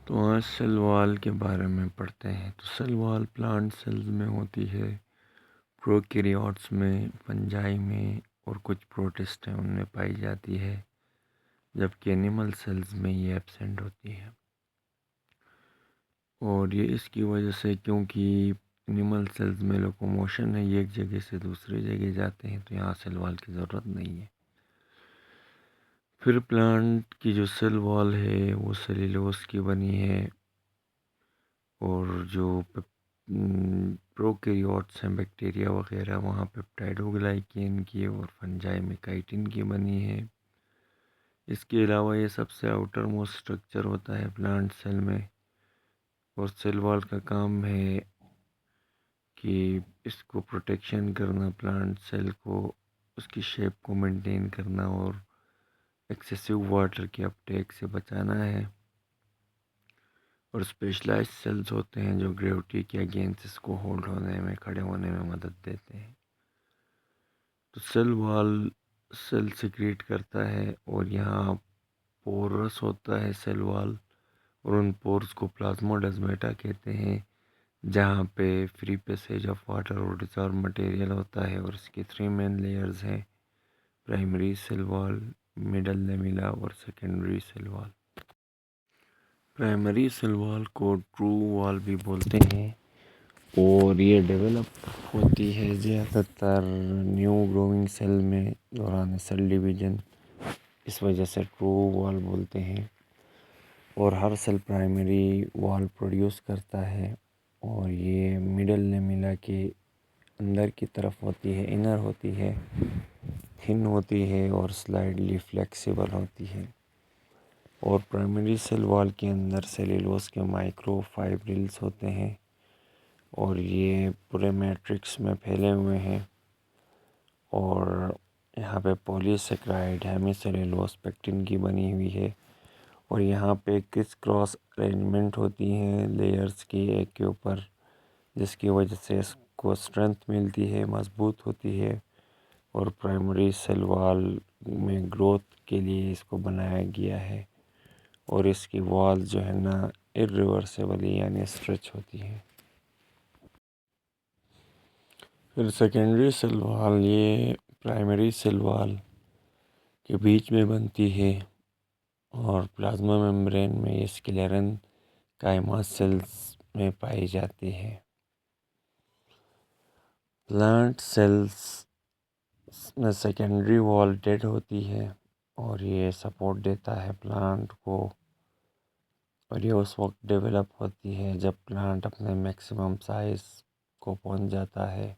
تو آج سیل وال کے بارے میں پڑھتے ہیں۔ تو سیل وال پلانٹ سیلز میں ہوتی ہے، پروکیریوٹس میں، فنجائی میں اور کچھ پروٹسٹ ہیں ان میں پائی جاتی ہے، جبکہ اینیمل سیلز میں یہ ایبسینٹ ہوتی ہے۔ اور یہ اس کی وجہ سے کیونکہ اینیمل سیلز میں لوکوموشن ہے، یہ ایک جگہ سے دوسری جگہ جاتے ہیں، تو یہاں سیل وال کی ضرورت نہیں ہے۔ پھر پلانٹ کی جو سیل وال ہے وہ سیلولوز کی بنی ہے، اور جو پروکیریوٹس ہیں، بیکٹیریا وغیرہ، وہاں پیپٹائڈوگلائکین کی اور فنجائی میں کائٹن کی بنی ہے۔ اس کے علاوہ یہ سب سے آؤٹر موسٹ اسٹرکچر ہوتا ہے پلانٹ سیل میں، اور سیل وال کا کام ہے کہ اس کو پروٹیکشن کرنا، پلانٹ سیل کو، اس کی شیپ کو مینٹین کرنا اور ایکسیسو واٹر کے اپٹیک سے بچانا ہے۔ اور اسپیشلائز سیلز ہوتے ہیں جو گریوٹی کے اگینسٹ اس کو ہولڈ ہونے میں، کھڑے ہونے میں مدد دیتے ہیں۔ تو سیل وال سیل سیکریٹ کرتا ہے، اور یہاں پورس ہوتا ہے سیل وال، اور ان پورس کو پلازموڈزمیٹا کہتے ہیں، جہاں پہ فری پیسیج آف واٹر اور ڈیزالو مٹیریل ہوتا ہے۔ اور اس کی 3 مین لیئرز ہیں: پرائمری سیل وال، مڈل لیمیلا اور سیکنڈری سیل وال۔ پرائمری سیل وال کو ٹرو وال بھی بولتے ہیں، اور یہ ڈیولپ ہوتی ہے زیادہ تر نیو گروئنگ سیل میں دوران سیل ڈویژن، اس وجہ سے ٹرو وال بولتے ہیں۔ اور ہر سیل پرائمری وال پروڈیوس کرتا ہے، اور یہ مڈل لیمیلا کے اندر کی طرف ہوتی ہے، انر ہوتی ہے، تھن ہوتی ہے اور سلائڈلی فلیکسیبل ہوتی ہے۔ اور پرائمری سیل وال کے اندر سیلولوز کے مائکرو فائبرلز ہوتے ہیں، اور یہ پورے میٹرکس میں پھیلے ہوئے ہیں، اور یہاں پہ پولی سیکرائڈ ہیمی سیلولوز پیکٹن کی بنی ہوئی ہے، اور یہاں پہ کرس کراس ارینجمنٹ ہوتی ہیں لیئرز کی ایک کے اوپر، جس کی وجہ سے اس کو اسٹرینتھ ملتی ہے، مضبوط ہوتی ہے۔ اور پرائمری سیل وال میں گروتھ کے لیے اس کو بنایا گیا ہے، اور اس کی وال جو ہے نا irreversibly یعنی اسٹریچ ہوتی ہے۔ پھر سیکنڈری سیل وال یہ پرائمری سیل وال کے بیچ میں بنتی ہے، اور پلازما ممبرین میں یہ اسکلیرن کائما سیلز میں پائی جاتی ہے۔ پلانٹ سیلز میں سیکنڈری وال ڈیڈ ہوتی ہے، اور یہ سپورٹ دیتا ہے پلانٹ کو، اور یہ اس وقت ڈیولپ ہوتی ہے جب پلانٹ اپنے میکسیمم سائز کو پہنچ جاتا ہے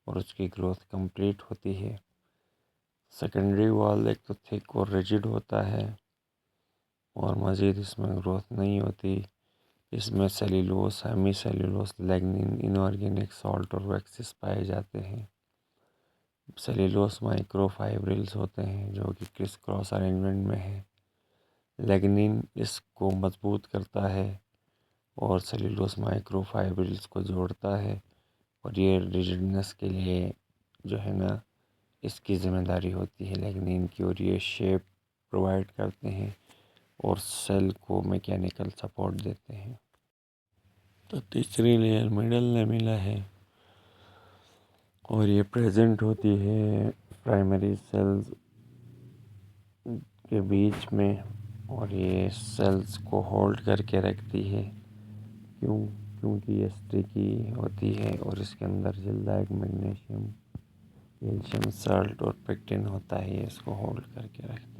اور اس کی گروتھ کمپلیٹ ہوتی ہے۔ سیکنڈری وال ایک تو تھک اور ریجڈ ہوتا ہے، اور مزید اس میں گروتھ نہیں ہوتی۔ اس میں سیلولوز، ہیمی سیلولوز، لیگنین، انآرگینک سالٹ اور ویکسز پائے جاتے ہیں۔ سیلولوز مائکرو فائبرلز ہوتے ہیں جو کہ کرس کراس ارینجمنٹ میں ہیں۔ لیگنین اس کو مضبوط کرتا ہے، اور سیلولوز مائکرو فائبرلز کو جوڑتا ہے، اور یہ ریجڈنس کے لیے جو ہے نا اس کی ذمہ داری ہوتی ہے لیگنین کی، اور یہ شیپ پرووائڈ کرتے ہیں اور سیل کو میکینیکل سپورٹ دیتے ہیں۔ تو تیسری لیئر مڈل لیمیلا ہے، اور یہ پریزنٹ ہوتی ہے پرائمری سیلز کے بیچ میں، اور یہ سیلز کو ہولڈ کر کے رکھتی ہے، کیونکہ یہ اسٹیکی ہوتی ہے، اور اس کے اندر جلدائک میگنیشیم، کیلشیم سالٹ اور پیکٹن ہوتا ہے، یہ اس کو ہولڈ کر کے رکھتے ہیں۔